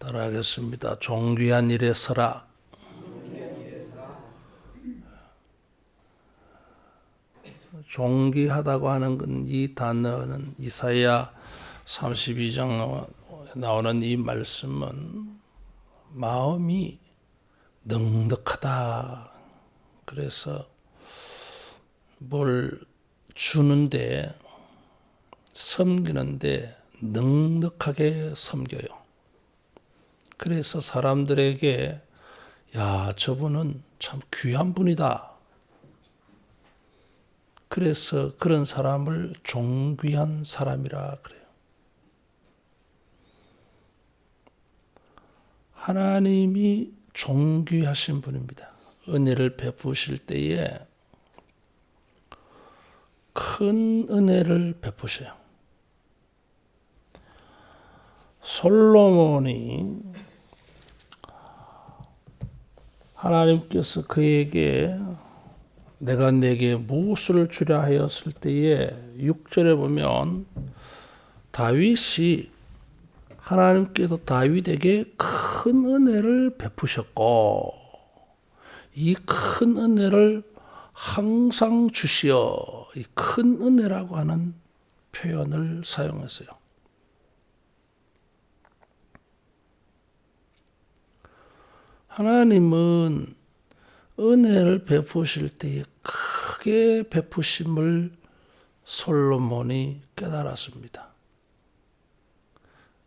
따라하겠습니다. 존귀한 일에 서라. 존귀하다고 하는 건 이 단어는 이사야 32장 나오는 이 말씀은 마음이 넉넉하다. 그래서 뭘 주는데 섬기는데 넉넉하게 섬겨요. 그래서 사람들에게 야, 저분은 참 귀한 분이다. 그래서 그런 사람을 존귀한 사람이라 그래요. 하나님이 존귀하신 분입니다. 은혜를 베푸실 때에 큰 은혜를 베푸셔요. 솔로몬이 하나님께서 그에게 내가 네게 무엇을 주려 하였을 때에 6절에 보면 다윗이 하나님께서 다윗에게 큰 은혜를 베푸셨고 이 큰 은혜를 항상 주시어 이 큰 은혜라고 하는 표현을 사용했어요. 하나님은 은혜를 베푸실 때에 크게 베푸심을 솔로몬이 깨달았습니다.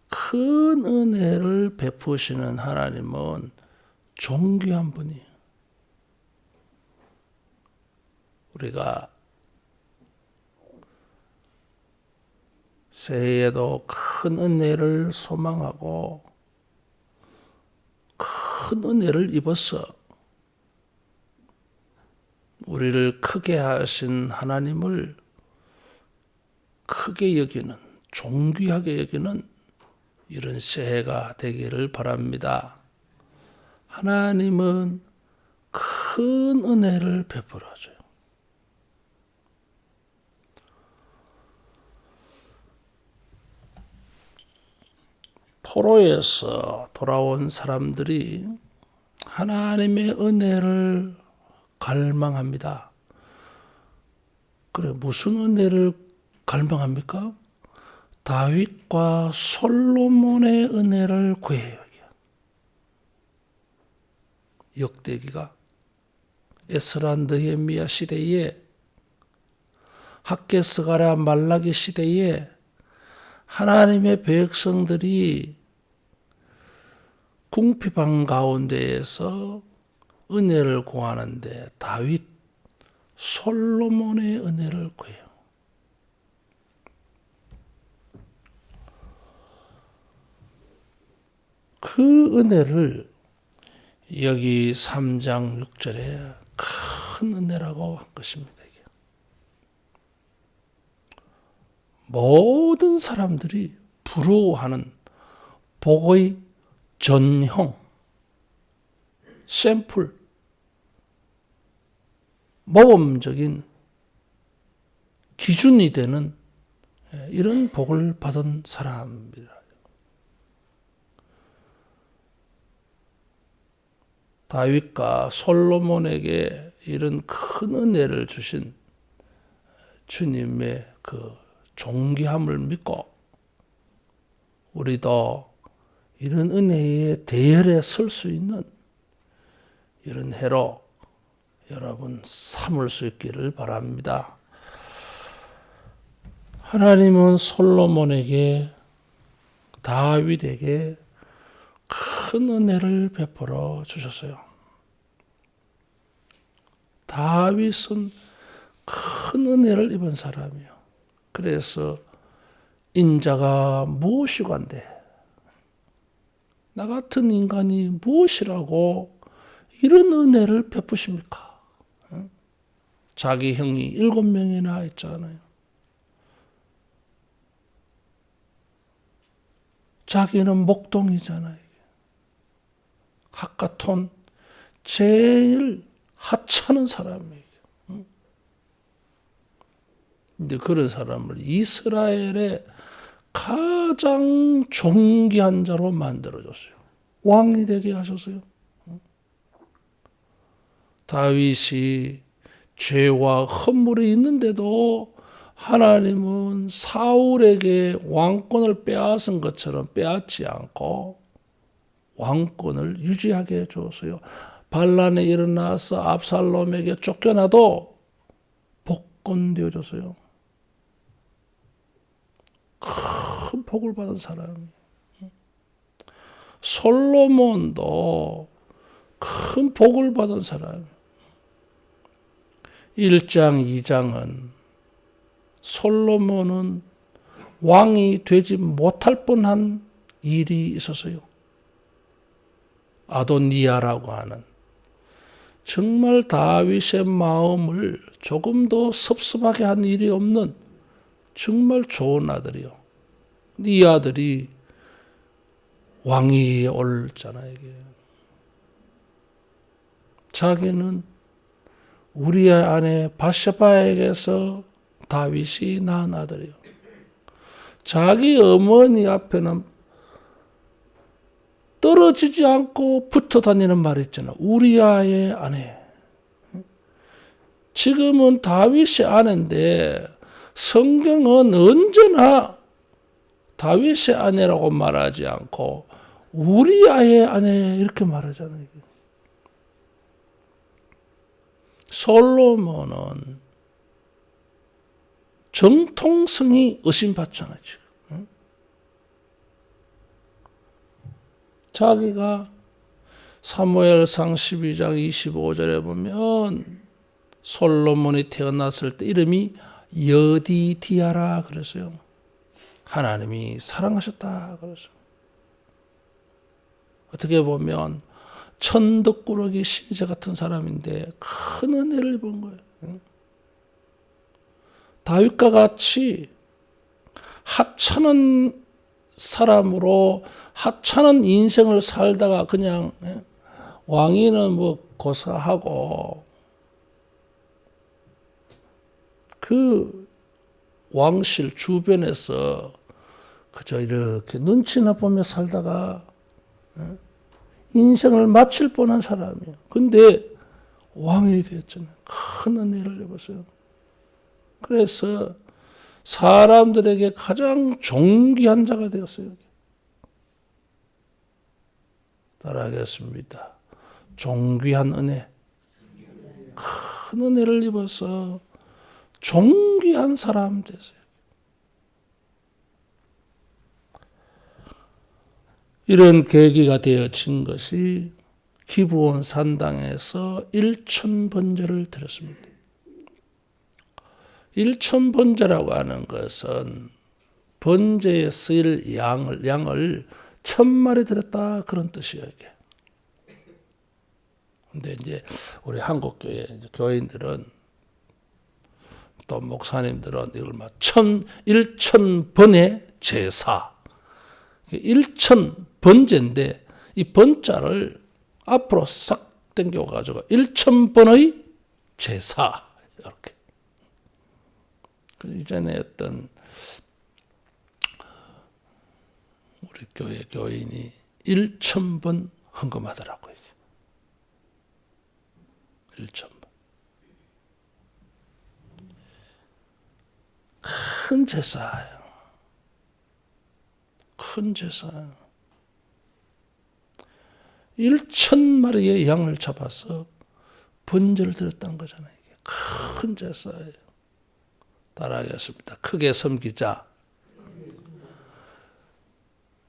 큰 은혜를 베푸시는 하나님은 존귀한 분이에요. 우리가 새해에도 큰 은혜를 소망하고 큰 은혜를 입어서 우리를 크게 하신 하나님을 크게 여기는, 존귀하게 여기는 이런 새해가 되기를 바랍니다. 하나님은 큰 은혜를 베풀어 줘요. 포로에서 돌아온 사람들이 하나님의 은혜를 갈망합니다. 그래, 무슨 은혜를 갈망합니까? 다윗과 솔로몬의 은혜를 구해요. 역대기가 에스라 느헤미야 시대에 학개스가랴 말라기 시대에 하나님의 백성들이 궁핍한 가운데에서 은혜를 구하는데 다윗, 솔로몬의 은혜를 구해요. 그 은혜를 여기 3장 6절에 큰 은혜라고 한 것입니다. 모든 사람들이 부러워하는 복의 전형, 샘플, 모범적인 기준이 되는 이런 복을 받은 사람입니다. 다윗과 솔로몬에게 이런 큰 은혜를 주신 주님의 그 존귀함을 믿고 우리도 이런 은혜의 대열에 설 수 있는 이런 해로 여러분 삼을 수 있기를 바랍니다. 하나님은 솔로몬에게 다윗에게 큰 은혜를 베풀어 주셨어요. 다윗은 큰 은혜를 입은 사람이요. 그래서 인자가 무엇이간데 나 같은 인간이 무엇이라고 이런 은혜를 베푸십니까? 자기 형이 7명이나 있잖아요. 자기는 목동이잖아요. 학가톤 제일 하찮은 사람이에요. 근데 그런 사람을 이스라엘의 가장 존귀한 자로 만들어줬어요. 왕이 되게 하셨어요. 다윗이 죄와 허물이 있는데도 하나님은 사울에게 왕권을 빼앗은 것처럼 빼앗지 않고 왕권을 유지하게 해주었어요. 반란에 일어나서 압살롬에게 쫓겨나도 복권되어 줬어요. 큰 복을 받은 사람이에요. 솔로몬도 큰 복을 받은 사람이에요. 1장, 2장은 솔로몬은 왕이 되지 못할 뻔한 일이 있었어요. 아도니아라고 하는 정말 다윗의 마음을 조금도 섭섭하게 한 일이 없는 정말 좋은 아들이요. 이 아들이 왕위에 올잖아요. 이게. 자기는 우리의 아내 바세바에게서 다윗이 낳은 아들이요. 자기 어머니 앞에는 떨어지지 않고 붙어 다니는 말 있잖아요. 우리아의 아내. 지금은 다윗의 아내인데 성경은 언제나 다윗의 아내라고 말하지 않고 우리아의 아내 이렇게 말하잖아요. 솔로몬은 정통성이 의심받잖아요. 지금. 자기가 사무엘상 12장 25절에 보면 솔로몬이 태어났을 때 이름이 여디디아라 그랬어요. 하나님이 사랑하셨다 그랬어요. 어떻게 보면 천덕꾸러기 신세 같은 사람인데 큰 은혜를 입은 거예요. 다윗과 같이 하찮은 사람으로 하찮은 인생을 살다가 그냥 왕위는 뭐 고사하고 그 왕실 주변에서 그저 이렇게 눈치나 보며 살다가 인생을 마칠 뻔한 사람이에요. 근데 왕이 되었잖아요. 큰 은혜를 입었어요. 그래서 사람들에게 가장 존귀한 자가 되었어요. 따라하겠습니다. 존귀한 은혜. 큰 은혜를 입어서 존귀한 사람 되세요. 이런 계기가 되어진 것이 기브온 산당에서 1000번제를 드렸습니다. 1000번제라고 하는 것은 번제에 쓰일 양을 1000마리 드렸다 그런 뜻이에요. 이게. 근데 이제 우리 한국 교인들은 또 목사님들은 이걸 막 1000번의 제사 1000번제인데 이 번자를 앞으로 싹 당겨가지고 1000번의 제사 이렇게. 이전에 어떤 우리 교회 교인이 1000번 헌금하더라고요. 1000번. 큰 제사예요. 큰 제사예요. 1000마리의 양을 잡아서 번제를 드렸다는 거잖아요. 이게 큰 제사예요. 따라하겠습니다. 크게 섬기자.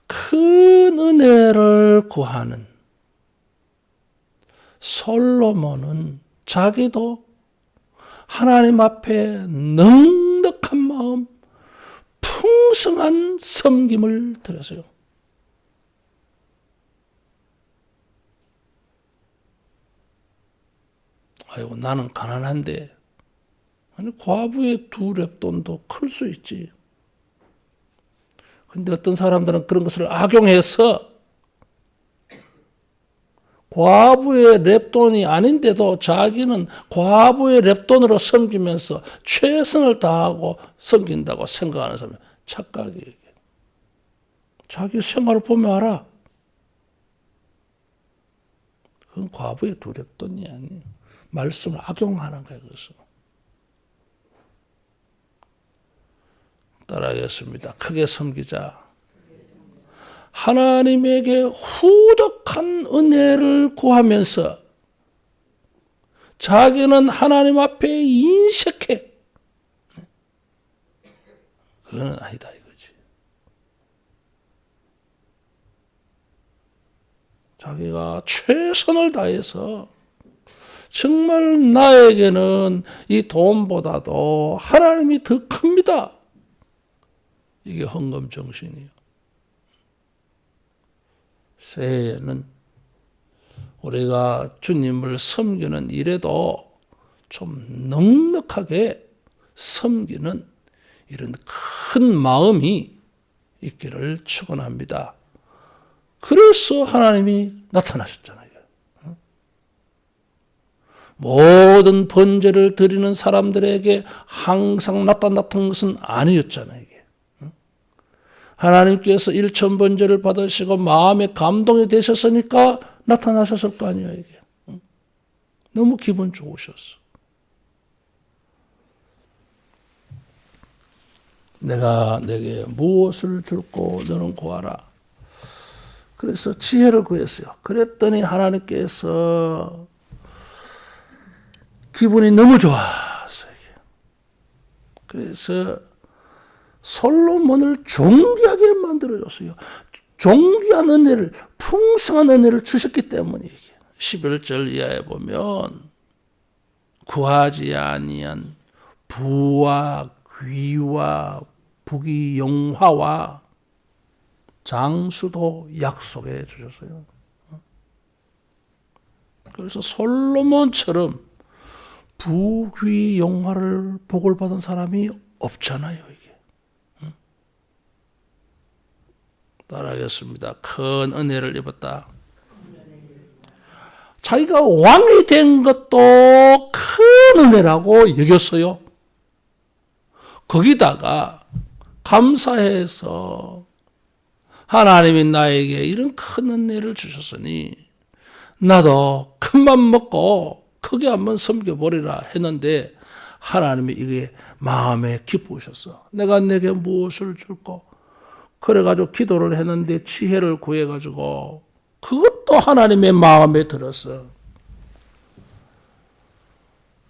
큰 은혜를 구하는 솔로몬은 자기도 하나님 앞에 넉넉한 마음, 풍성한 섬김을 드렸어요. 아이고 나는 가난한데 아니 과부의 2렙돈도 클 수 있지. 근데 어떤 사람들은 그런 것을 악용해서 과부의 렙돈이 아닌데도 자기는 과부의 렙돈으로 섬기면서 최선을 다하고 섬긴다고 생각하는 사람이 착각이에요. 자기 생활을 보면 알아. 그건 과부의 두렵돈이 아니에요. 말씀을 악용하는 거예요. 그것은. 따라하겠습니다. 크게 섬기자. 하나님에게 후덕한 은혜를 구하면서 자기는 하나님 앞에 인색해. 그거는 아니다 이거지. 자기가 최선을 다해서 정말 나에게는 이 돈보다도 하나님이 더 큽니다. 이게 헌금 정신이에요. 새해에는 우리가 주님을 섬기는 일에도 좀 넉넉하게 섬기는 이런 큰 마음이 있기를 축원합니다. 그래서 하나님이 나타나셨잖아요. 모든 번제를 드리는 사람들에게 항상 나타났던 것은 아니었잖아요. 이게. 하나님께서 1000번제를 받으시고 마음에 감동이 되셨으니까 나타나셨을 거 아니에요. 이게. 너무 기분 좋으셨어. 내가 내게 무엇을 줄고 너는 구하라. 그래서 지혜를 구했어요. 그랬더니 하나님께서 기분이 너무 좋았어요. 그래서 솔로몬을 존귀하게 만들어줬어요. 존귀한 은혜를, 풍성한 은혜를 주셨기 때문이에요. 11절 이하에 보면 구하지 아니한 부와 귀와 부귀 영화와 장수도 약속해 주셨어요. 그래서 솔로몬처럼 부귀 영화를 복을 받은 사람이 없잖아요, 이게. 따라하겠습니다. 큰 은혜를 입었다. 자기가 왕이 된 것도 큰 은혜라고 여겼어요. 거기다가 감사해서 하나님이 나에게 이런 큰 은혜를 주셨으니 나도 큰맘 먹고 크게 한번 섬겨보리라 했는데 하나님이 이게 마음에 기쁘셨어. 내가 내게 무엇을 줄까? 그래가지고 기도를 했는데 지혜를 구해가지고 그것도 하나님의 마음에 들었어.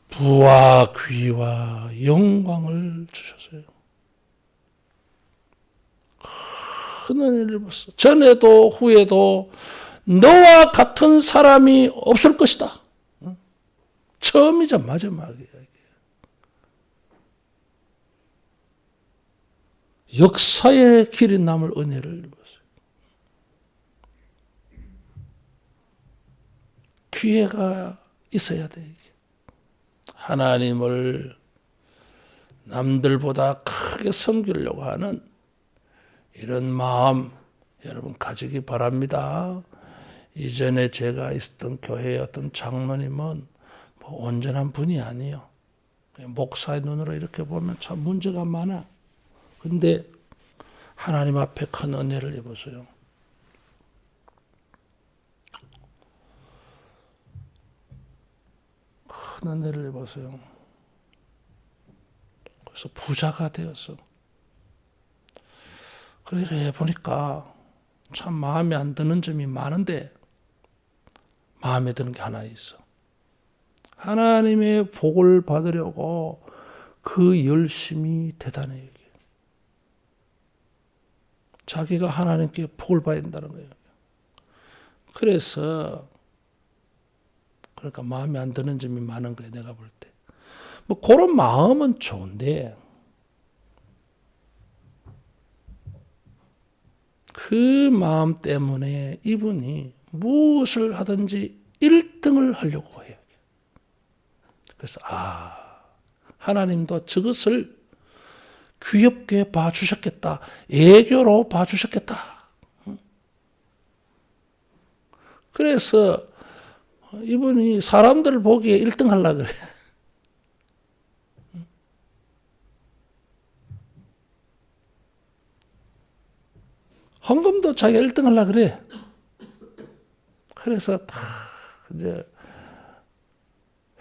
부와 귀와 영광을 주셨어요. 큰 은혜를 입었어. 전에도 후에도 너와 같은 사람이 없을 것이다. 처음이자 마지막이야. 역사의 길이 남을 은혜를 입었어요. 기회가 있어야 돼. 하나님을 남들보다 크게 섬기려고 하는 이런 마음 여러분 가지기 바랍니다. 이전에 제가 있었던 교회의 어떤 장로님은 뭐 온전한 분이 아니에요. 목사의 눈으로 이렇게 보면 참 문제가 많아. 근데 하나님 앞에 큰 은혜를 입었어요. 큰 은혜를 입었어요. 그래서 부자가 되었어. 그래 보니까 참 마음에 안 드는 점이 많은데 마음에 드는 게 하나 있어. 하나님의 복을 받으려고 그 열심이 대단해요. 이게. 자기가 하나님께 복을 받아야 된다는 거예요. 그래서 그러니까 마음에 안 드는 점이 많은 거예요. 내가 볼 때. 뭐 그런 마음은 좋은데 그 마음 때문에 이분이 무엇을 하든지 1등을 하려고 해요. 그래서 하나님도 저것을 귀엽게 봐주셨겠다. 애교로 봐주셨겠다. 그래서 이분이 사람들 보기에 1등 하려고 그래. 헌금도 자기가 1등 하려고 그래. 그래서 다 이제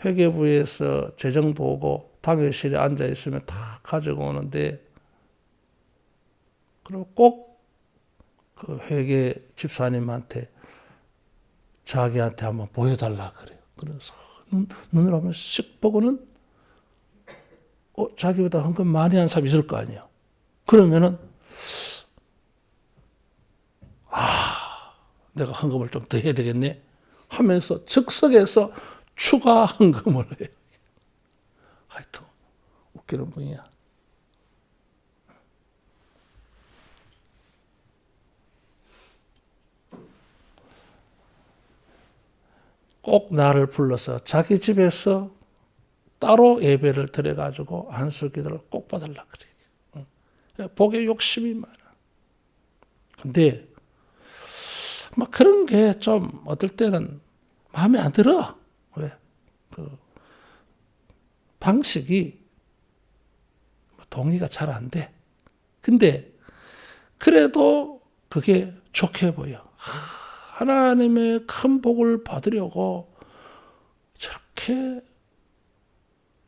회계부에서 재정 보고 당회실에 앉아 있으면 다 가지고 오는데, 그리고 꼭 그 회계 집사님한테 자기한테 한번 보여달라 그래요. 그래서 눈을 한번 쓱 보고는 자기보다 헌금 많이 한 사람이 있을 거 아니에요. 그러면은 내가 헌금을 좀 더 해야 되겠네 하면서 즉석에서 추가 헌금을 해요. 하여튼 웃기는 분이야. 꼭 나를 불러서 자기 집에서 따로 예배를 드려가지고 안수기도를 꼭 받으려고 그래요. 복에 욕심이 많아. 근데 막 그런 게 좀 어떨 때는 마음에 안 들어. 왜? 그 방식이 동의가 잘 안 돼. 근데 그래도 그게 좋게 보여. 하나님의 큰 복을 받으려고 저렇게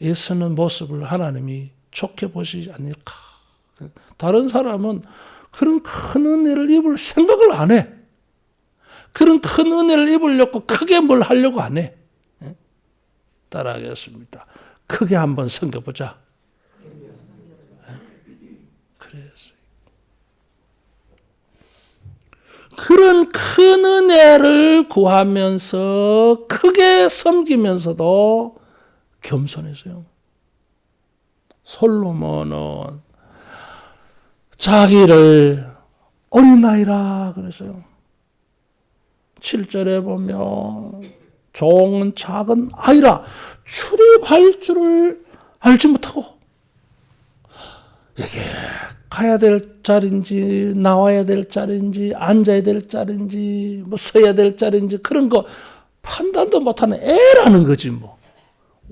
애쓰는 모습을 하나님이 좋게 보시지 않을까. 다른 사람은 그런 큰 은혜를 입을 생각을 안 해. 그런 큰 은혜를 입으려고 크게 뭘 하려고 안 해. 따라하겠습니다. 크게 한번 섬겨보자. 그랬어요. 그런 큰 은혜를 구하면서 크게 섬기면서도 겸손했어요. 솔로몬은 자기를 어린아이라 그랬어요. 7절에 보면 종은 작은 아이라 출입할 줄을 알지 못하고, 이게 가야 될 자리인지 나와야 될 자리인지 앉아야 될 자리인지 뭐 서야 될 자리인지 그런 거 판단도 못하는 애라는 거지 뭐.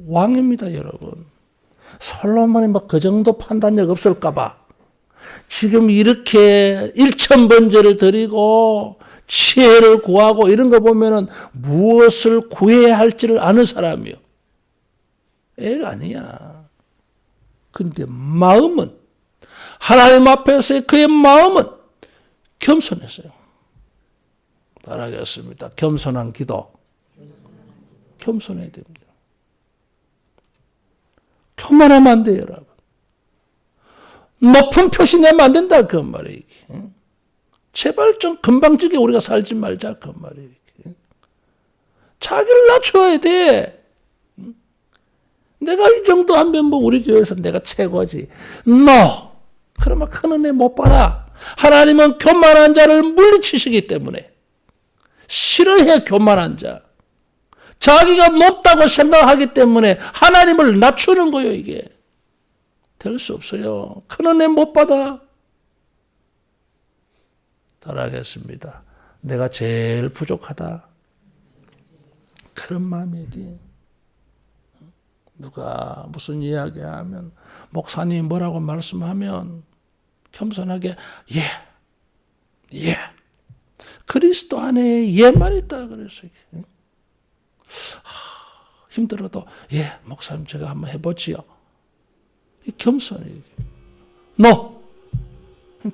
왕입니다 여러분. 솔로몬이 뭐 그 정도 판단력 없을까 봐 지금 이렇게 일천번제를 드리고 지혜를 구하고 이런 거 보면은 무엇을 구해야 할지를 아는 사람이요. 애가 아니야. 근데 마음은, 하나님 앞에서의 그의 마음은 겸손했어요. 따라하겠습니다. 겸손한 기도. 겸손해야 됩니다. 교만하면 안 돼요, 여러분. 높은 표시 내면 안 된다, 그 말이에요. 제발 좀 금방지게 우리가 살지 말자, 그 말이에요. 자기를 낮춰야 돼. 내가 이 정도 하면 뭐 우리 교회에서 내가 최고지. No. 그러면 큰 은혜 못 받아. 하나님은 교만한 자를 물리치시기 때문에. 싫어해, 교만한 자. 자기가 높다고 생각하기 때문에 하나님을 낮추는 거예요, 이게. 될 수 없어요. 큰 은혜 못 받아. 따라하겠습니다. 내가 제일 부족하다. 그런 마음이 돼. 누가 무슨 이야기하면, 목사님이 뭐라고 말씀하면 겸손하게 예. 그리스도 안에 예만 있다 그랬어요. 힘들어도 목사님 제가 한번 해보지요. 겸손이에요.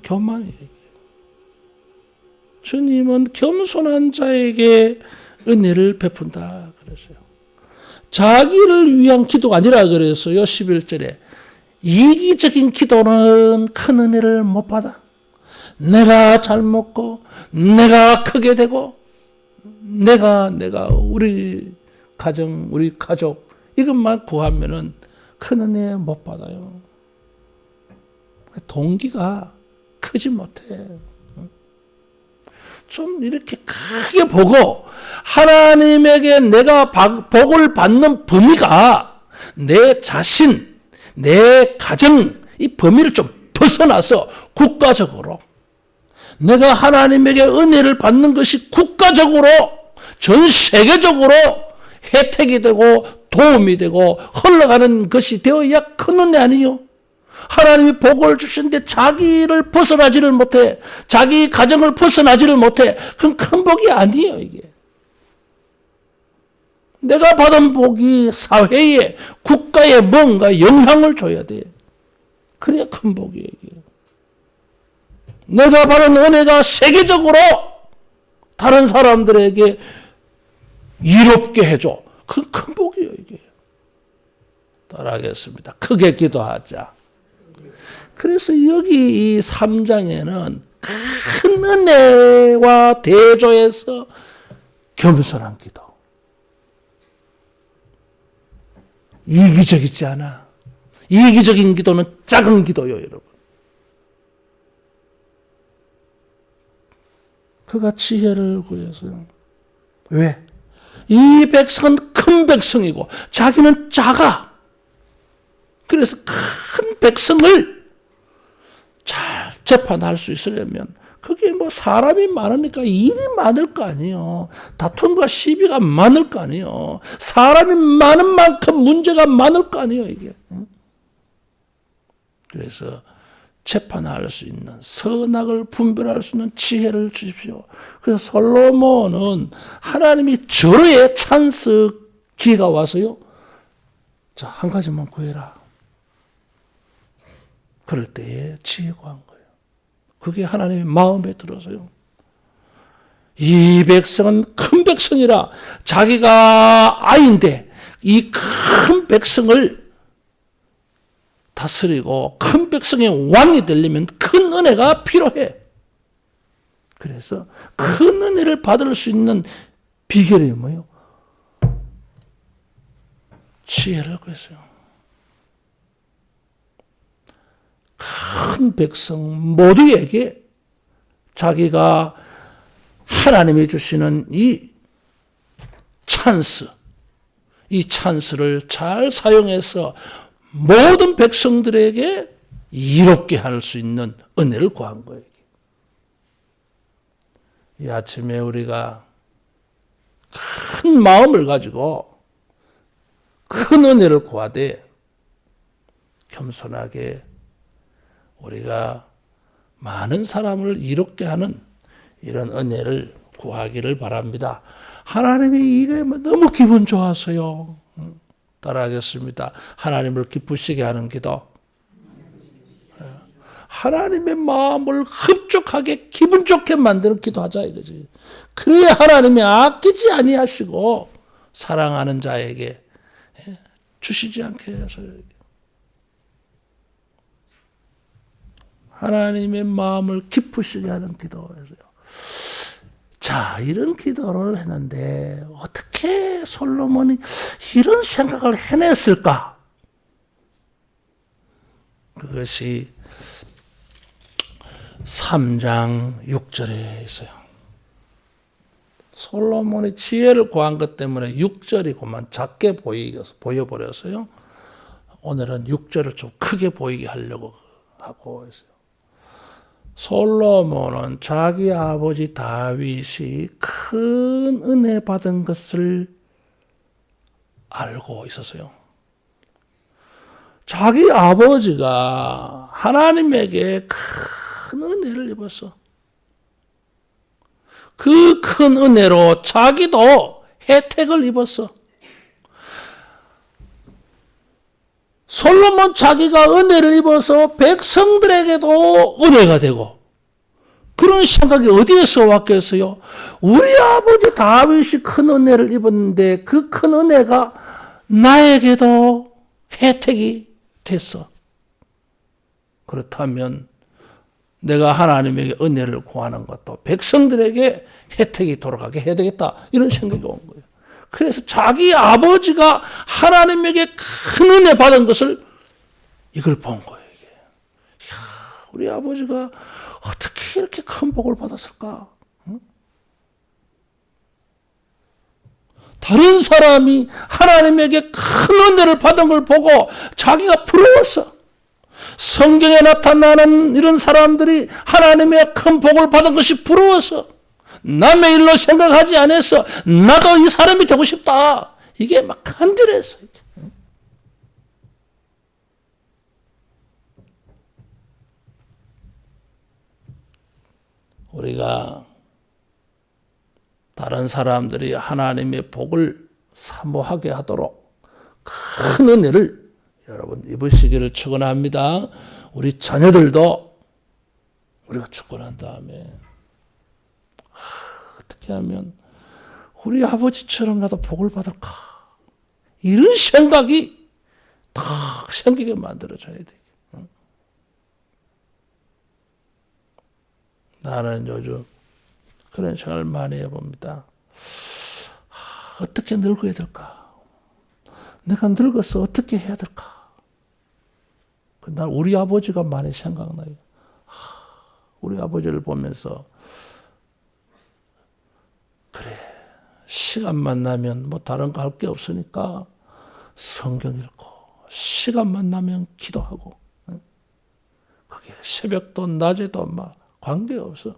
교만이에요. 주님은 겸손한 자에게 은혜를 베푼다 그랬어요. 자기를 위한 기도가 아니라 그랬어요. 11절에. 이기적인 기도는 큰 은혜를 못 받아. 내가 잘 먹고 내가 크게 되고 내가 우리 가정 우리 가족 이것만 구하면은 큰 은혜 못 받아요. 동기가 크지 못해. 좀 이렇게 크게 보고 하나님에게 내가 복을 받는 범위가 내 자신, 내 가정 이 범위를 좀 벗어나서 국가적으로 내가 하나님에게 은혜를 받는 것이 국가적으로 전 세계적으로 혜택이 되고 도움이 되고 흘러가는 것이 되어야 큰 은혜 아니요. 하나님이 복을 주시는데 자기를 벗어나지를 못해. 자기 가정을 벗어나지를 못해. 그건 큰 복이 아니에요, 이게. 내가 받은 복이 사회에, 국가에 뭔가 영향을 줘야 돼. 그래야 큰 복이에요. 이게. 내가 받은 은혜가 세계적으로 다른 사람들에게 이롭게 해줘. 그 큰 복이에요, 이게. 따라하겠습니다. 크게 기도하자. 그래서 여기 이 3장에는 큰 은혜와 대조해서 겸손한 기도. 이기적이지 않아. 이기적인 기도는 작은 기도요, 여러분. 그가 지혜를 구해서요. 왜? 이 백성은 큰 백성이고 자기는 작아. 그래서 큰 백성을 잘 재판할 수 있으려면 그게 뭐 사람이 많으니까 일이 많을 거 아니에요. 다툼과 시비가 많을 거 아니에요. 사람이 많은 만큼 문제가 많을 거 아니에요, 이게. 그래서 재판할 수 있는, 선악을 분별할 수 있는 지혜를 주십시오. 그래서 솔로몬은 하나님이 절호의 찬스 기가 와서요. 자, 한 가지만 구해라. 그럴 때에 지혜 구한 거예요. 그게 하나님의 마음에 들어서요. 이 백성은 큰 백성이라 자기가 아이인데 이 큰 백성을 다스리고 큰 백성의 왕이 되려면 큰 은혜가 필요해. 그래서 큰 은혜를 받을 수 있는 비결이 뭐예요? 지혜를 구했어요. 큰 백성 모두에게 자기가 하나님이 주시는 이 찬스, 이 찬스를 잘 사용해서 모든 백성들에게 이롭게 할 수 있는 은혜를 구한 거예요. 이 아침에 우리가 큰 마음을 가지고 큰 은혜를 구하되 겸손하게 우리가 많은 사람을 이롭게 하는 이런 은혜를 구하기를 바랍니다. 하나님이 이게 너무 기분 좋아서요. 따라하겠습니다. 하나님을 기쁘시게 하는 기도. 하나님의 마음을 흡족하게 기분 좋게 만드는 기도하자 이거지. 그래야 하나님이 아끼지 아니하시고 사랑하는 자에게 주시지 않게 해서요. 하나님의 마음을 기쁘시게 하는 기도에서요. 자, 이런 기도를 했는데 어떻게 솔로몬이 이런 생각을 해냈을까? 그것이 3장 6절에 있어요. 솔로몬이 지혜를 구한 것 때문에 6절이 그만 작게 보여버려서요. 오늘은 6절을 좀 크게 보이게 하려고 하고 있어요. 솔로몬은 자기 아버지 다윗이 큰 은혜 받은 것을 알고 있었어요. 자기 아버지가 하나님에게 큰 은혜를 입었어. 그 큰 은혜로 자기도 혜택을 입었어. 솔로몬 자기가 은혜를 입어서 백성들에게도 은혜가 되고 그런 생각이 어디에서 왔겠어요? 우리 아버지 다윗이 큰 은혜를 입었는데 그 큰 은혜가 나에게도 혜택이 됐어. 그렇다면 내가 하나님에게 은혜를 구하는 것도 백성들에게 혜택이 돌아가게 해야 되겠다. 이런 생각이 온 거예요. 그래서 자기 아버지가 하나님에게 큰 은혜 받은 것을 이걸 본 거예요. 이게. 이야, 우리 아버지가 어떻게 이렇게 큰 복을 받았을까? 응? 다른 사람이 하나님에게 큰 은혜를 받은 걸 보고 자기가 부러웠어. 성경에 나타나는 이런 사람들이 하나님의 큰 복을 받은 것이 부러워서 남의 일로 생각하지 않아서 나도 이 사람이 되고 싶다. 이게 막 간절했어요. 우리가 다른 사람들이 하나님의 복을 사모하게 하도록 큰 은혜를 여러분 입으시기를 축원합니다. 우리 자녀들도 우리가 죽고 난 다음에 어떻게 하면 우리 아버지처럼 나도 복을 받을까? 이런 생각이 딱 생기게 만들어줘야 돼. 나는 요즘 그런 생각을 많이 해봅니다. 어떻게 늙어야 될까? 내가 늙어서 어떻게 해야 될까? 난 우리 아버지가 많이 생각나요. 우리 아버지를 보면서 그래, 시간만 나면 뭐 다른 거 할 게 없으니까 성경 읽고 시간만 나면 기도하고 그게 새벽도 낮에도 막 관계없어.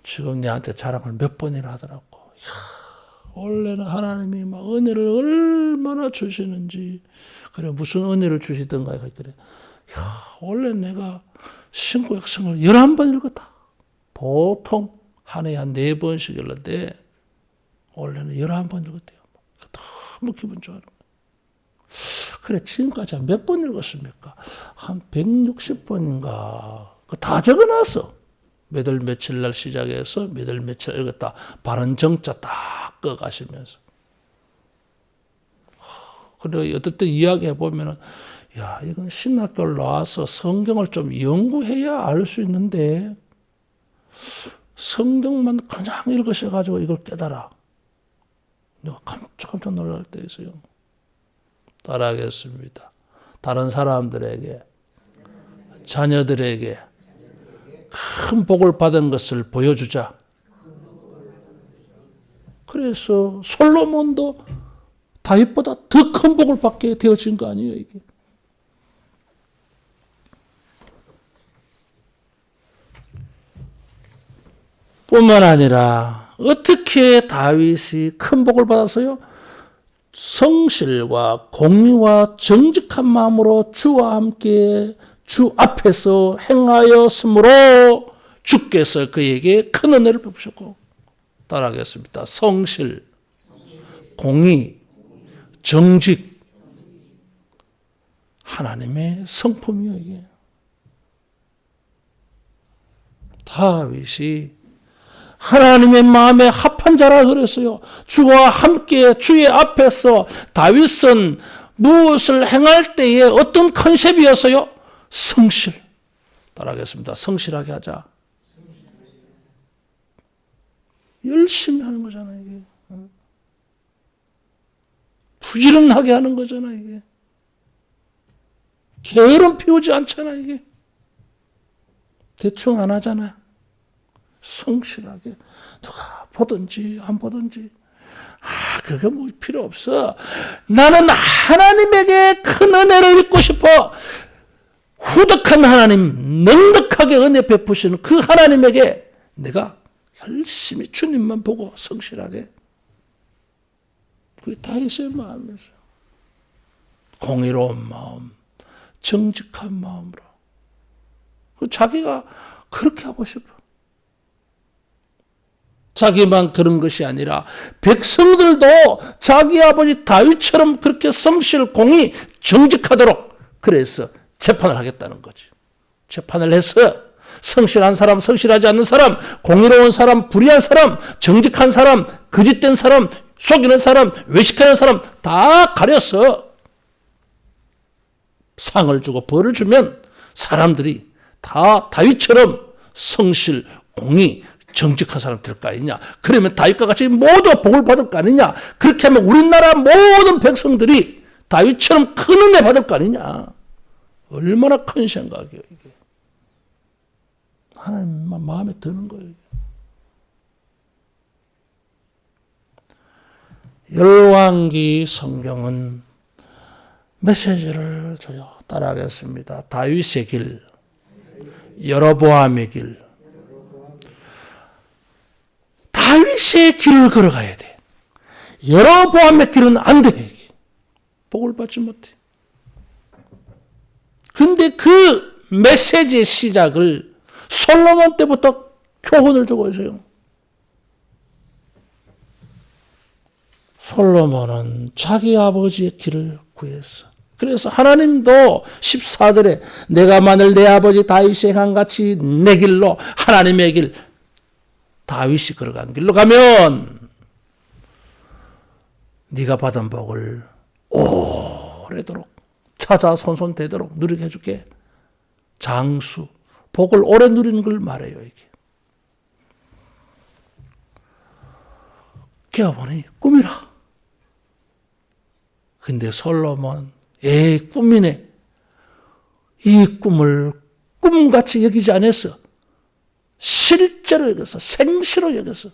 지금 내한테 자랑을 몇 번이나 하더라고. 원래는 하나님이 막 은혜를 얼마나 주시는지. 그래, 무슨 은혜를 주시던가. 그래. 원래 내가 신구약성을 11번 읽었다. 보통 한 해에 한 4번씩 읽는데, 원래는 11번 읽었대요. 너무 기분 좋아하는 거야. 그래, 지금까지 몇 번 읽었습니까? 한 160번인가. 다 적어놨어. 몇 월 며칠 날 시작해서 몇 월 며칠 읽었다. 바른 정자 딱 꺼가시면서. 그리고 어떨 때 이야기해 보면은, 야, 이건 신학교를 나와서 성경을 좀 연구해야 알 수 있는데, 성경만 그냥 읽으셔가지고 이걸 깨달아. 내가 깜짝 놀랄 때 있어요. 따라하겠습니다. 다른 사람들에게, 자녀들에게 큰 복을 받은 것을 보여주자. 그래서 솔로몬도 다윗보다 더 큰 복을 받게 되어진 거 아니에요, 이게. 뿐만 아니라 어떻게 다윗이 큰 복을 받았어요? 성실과 공의와 정직한 마음으로 주와 함께 주 앞에서 행하였으므로 주께서 그에게 큰 은혜를 베푸셨고. 따라하겠습니다. 성실, 공의, 정직. 하나님의 성품이요, 이게. 다윗이 하나님의 마음에 합한 자라 그랬어요. 주와 함께 주의 앞에서 다윗은 무엇을 행할 때에 어떤 컨셉이었어요? 성실. 따라하겠습니다. 성실하게 하자. 열심히 하는 거잖아요, 이게. 부지런하게 하는 거잖아요, 이게. 게으름 피우지 않잖아, 이게. 대충 안 하잖아. 성실하게. 누가 보든지 안 보든지. 그거 뭐 필요 없어. 나는 하나님에게 큰 은혜를 입고 싶어. 후덕한 하나님, 넉넉하게 은혜 베푸시는 그 하나님에게 내가 열심히 주님만 보고 성실하게. 그게 다윗의 마음이었어요. 공의로운 마음, 정직한 마음으로. 자기가 그렇게 하고 싶어. 자기만 그런 것이 아니라 백성들도 자기 아버지 다윗처럼 그렇게 성실, 공의, 정직하도록 그래서 재판을 하겠다는 거지. 재판을 해서 성실한 사람, 성실하지 않는 사람, 공의로운 사람, 불의한 사람, 정직한 사람, 거짓된 사람, 속이는 사람, 외식하는 사람 다 가려서 상을 주고 벌을 주면 사람들이 다 다윗처럼 성실, 공의, 정직한 사람 될 거 아니냐. 그러면 다윗과 같이 모두 복을 받을 거 아니냐. 그렇게 하면 우리나라 모든 백성들이 다윗처럼 큰 은혜 받을 거 아니냐. 얼마나 큰 생각이에요, 이게. 하나님만 마음에 드는 거예요. 열왕기 성경은 메시지를 줘요. 따라하겠습니다. 다윗의 길, 여로보암의 길. 다윗의 길을 걸어가야 돼. 여로보암의 길은 안 돼. 복을 받지 못해. 근데 그 메시지의 시작을 솔로몬 때부터 교훈을 주고 있어요. 솔로몬은 자기 아버지의 길을 구했어. 그래서 하나님도 14절에 내가 만일 내 아버지 다윗이 행한 같이 내 길로 하나님의 길 다윗이 걸어간 길로 가면 네가 받은 복을 오래도록 찾아 손손대도록 누리게 해줄게. 장수, 복을 오래 누리는 걸 말해요. 이게. 깨어보니 꿈이라. 근데 솔로몬 꿈이네. 이 꿈을 꿈같이 여기지 않았어. 실제로 여겼어. 생시로 여겼어.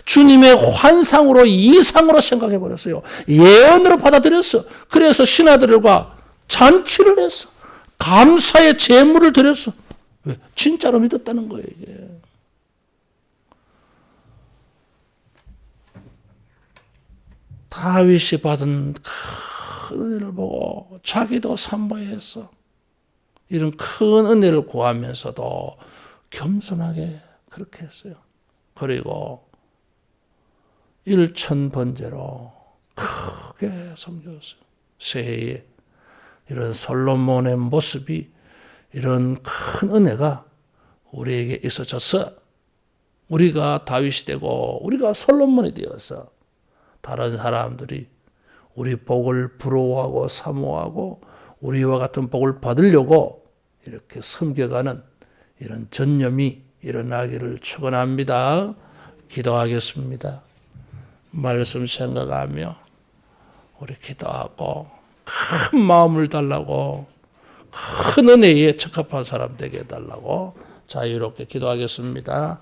주님의 환상으로 이상으로 생각해 버렸어요. 예언으로 받아들였어. 그래서 신하들과 잔치를 했어. 감사의 제물을 드렸어. 왜? 진짜로 믿었다는 거예요. 이게. 다윗이 받은 큰 은혜를 보고 자기도 삼보했어. 이런 큰 은혜를 구하면서도 겸손하게 그렇게 했어요. 그리고 일천번제로 크게 섬겼어요. 새해에 이런 솔로몬의 모습이, 이런 큰 은혜가 우리에게 있어져서 우리가 다윗이 되고 우리가 솔로몬이 되어서 다른 사람들이 우리 복을 부러워하고 사모하고 우리와 같은 복을 받으려고 이렇게 섬겨가는 이런 전념이 일어나기를 축원합니다. 기도하겠습니다. 말씀 생각하며 우리 기도하고 큰 마음을 달라고, 큰 은혜에 적합한 사람 되게 해달라고 자유롭게 기도하겠습니다.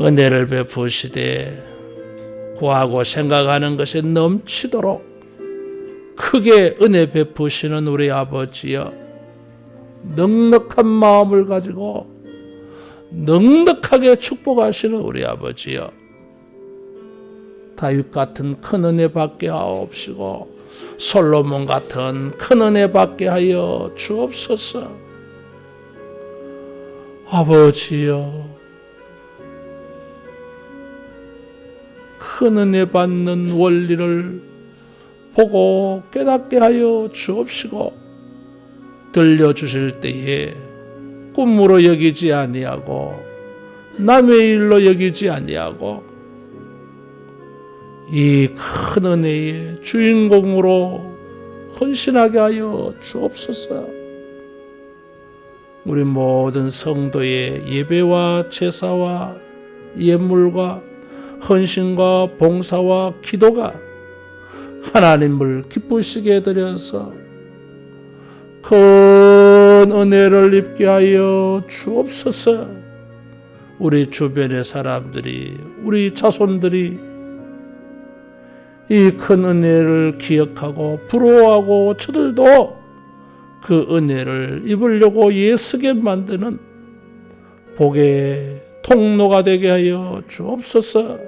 은혜를 베푸시되 구하고 생각하는 것이 넘치도록 크게 은혜 베푸시는 우리 아버지여, 넉넉한 마음을 가지고 넉넉하게 축복하시는 우리 아버지여, 다윗 같은 큰 은혜 받게 하옵시고 솔로몬 같은 큰 은혜 받게 하여 주옵소서. 아버지여, 큰 은혜 받는 원리를 보고 깨닫게 하여 주옵시고 들려주실 때에 꿈으로 여기지 아니하고 남의 일로 여기지 아니하고 이 큰 은혜의 주인공으로 헌신하게 하여 주옵소서. 우리 모든 성도의 예배와 제사와 예물과 헌신과 봉사와 기도가 하나님을 기쁘시게 드려서 큰 은혜를 입게 하여 주옵소서. 우리 주변의 사람들이, 우리 자손들이 이 큰 은혜를 기억하고 부러워하고 저들도 그 은혜를 입으려고 애쓰게 만드는 복의 통로가 되게 하여 주옵소서.